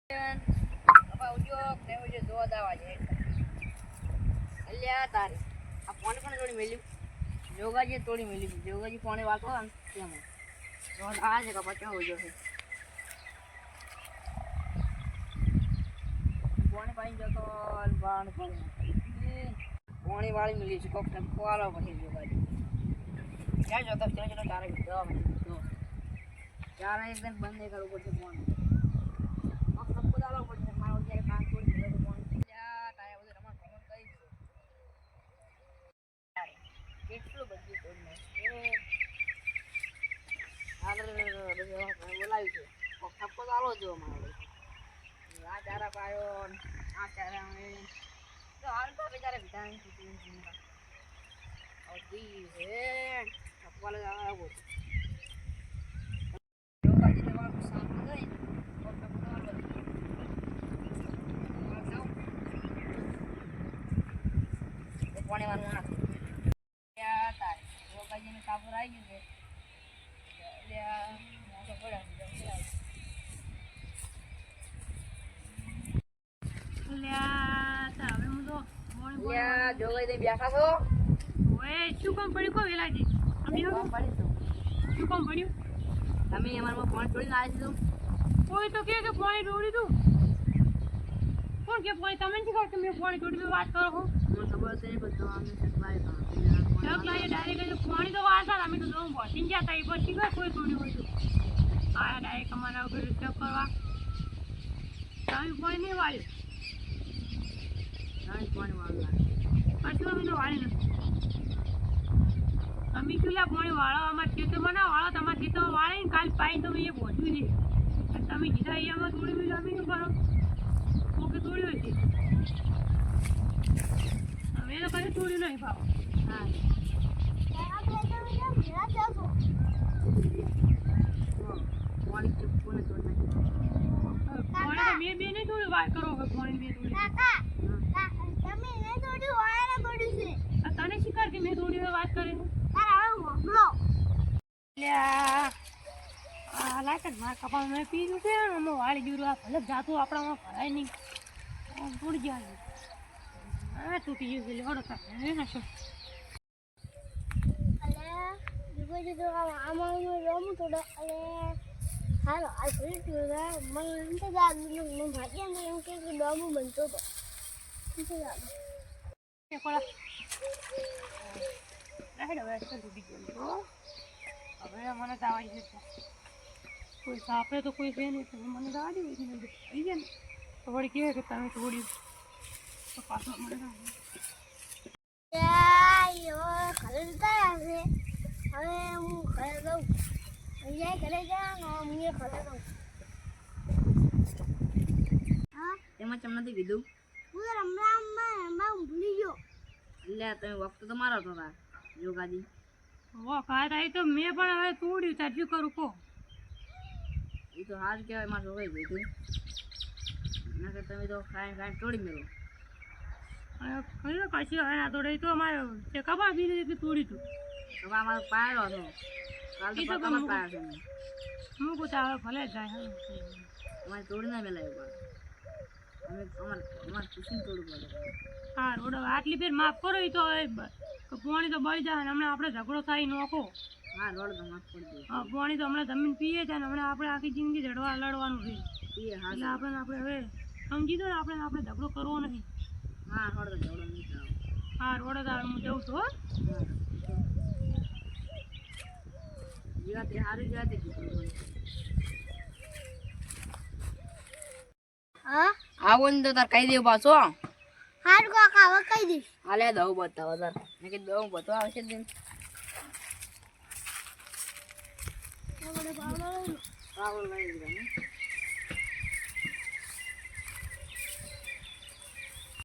બાપા ઉદ્યોગ ને ઉદ્યોગ દો દાવા છે અલ્યા તારી આ પાણી પણ થોડી મેલ્યું જોગાજી થોડી મેલ્યું જોગાજી પાણી વાળતો ને તેમાં તો આ છે કપા ક્યાં ઉદ્યોગ છે પાણી પાણી જતો બાણ પાણી વાળી મેલી છે કોક ટપકો આલો પછી જોગાજી ક્યાં જોતો ચલો તારે દવા તો ચાર એકદમ બંધ નહીં કરવું પડશે પાણી ટપકો આલો પડશે મારો જ્યારે કામ થોડી મેલે તો પાણી યા તાયા બધું રમણ ભમણ કરી દીધું કેટલું બધું તોડી નાખ્યું બોલાવ્યું છે કોક ટપકો આલો જો મારો આ ચારા પાયો આ ચારા તો હાલ તો બેચારે વિટામિન દી છે ટપકો લે આવો જોગાજી ને વાળું સાફ કરી કોક ટપકો આલો પાણી વાળું નાખ ત્યાં તારે જોગાજી ને કાપડ આવી ગયું છે મોટો પડ્યો જોગાઈ બેઠા છો શું કામ પડ્યું કો વેલાજી શું કામ પડ્યું તમે અમારમાં પાણી છોડીને આવી દીધું કોઈ તો કે પાણી ઢોળી તું કોણ કે પાણી તમે નથી કરતો મેં પાણી ઢોળી વાત કરો છો મને ખબર છે બધું અમે સપ્લાય ડાયરેક્ટ પાણી તો વાળતા અમે તો દઉં પહોંચી ગયા હતા એ પછી કોઈ ઢોળ્યું હોય તો આયા ડાયરેક્ટ અમારા વગર ડિસ્ટર્બ કરવા તમે પાણી નહીં વાળ્યું પાણી વાળું પછી અમે તો વાળી નથી તમે કેટલા પાણી વાળો અમારા ખેતરમાં ના વાળો તમારા ખેતરમાં વાળે ને કાલ પાઈ તમે એ પહોંચ્યું છે તમે કીધા અહીંયામાં તોડી બીજું અમે શું કરો ઓકે તોડ્યો છે અમે તો કદી તોડ્યું નહીં ભાવ હા પાણી ચૂપકોને તોડી પાણી તો મેં બે નહીં તોડ્યું વાત કરો કે પાણી મેં તોડ્યું તને શીખર કે મેં તોડ્યું વાત કરી લાગે મારા કપાળ મેં પીધું છે અમે વાળી ગયું આ ભલે જાતું આપણામાં ભરાય નહીં તોડી ગયા હા તૂટી ગયું છે લેવડો તમે નાખો હાલો આ ફરી મને તો દાદુ ભાગ્યા એમ કે ડોમો બનતો હતો હવે મને દાવાડી છે કોઈ સાપે તો કોઈ છે નહીં મને દાવાડી હોય થઈ ગયા ને તો વળી કહેવાય કે તમે થોડી તો પાછો મને ઘરે જતા હશે હવે હું ઘરે દઉં અહીંયા ઘરે જા હું ઘરે દઉં હા એમાં ચમ નથી કીધું હું રમવામાં ભૂલી ગયો એટલે તમે વખત તો મારો હતો તાર જોગાજી ખાય થાય તો મેં પણ હવે તોડ્યું તાર શું કરું કહો એ તો હાલ કહેવાય મારે જોગાઈ ગયું ના કે તમે તો ખાઈને તોડી મેળવો કશું હવે ના તોડે તો અમારે તે કપા બીજી રીતે તોડી તું હવે અમારો પાયલો હતો કાલ તો તમારો પાયો છે હું કહું હવે ભલે જાય તમારે તોડી ના મેલાવ્યું અમે અમારે પૂછીને તોડવું પડે હા રોડ આટલી ફેર માફ કરો એ તો પાણી તો બળી જાય ને હમણાં આપણે ઝઘડો થાય નોખો હા રોડ તો માફ કરી દે હા પાણી તો હમણાં જમીન પીએ છે ને હમણાં આપણે આખી જિંદગી લડવાનું છે પીએ હા એટલે આપણે હવે સમજી દો ને આપણે ઝઘડો કરવો નહીં હા રોડ તો ઝઘડો નહીં કરાવો હા રોડ તો હું જઉં છું જીવાતે સારું જીવાતે કીધું હા આવો ને તો તાર કહી દેવું પાછો હારું કાકા હવે કહી દઈશ હાલે દઉં બતાવો તાર મેં કીધું દઉં બતાવો આવશે દિન પાવડો લઈ લીધો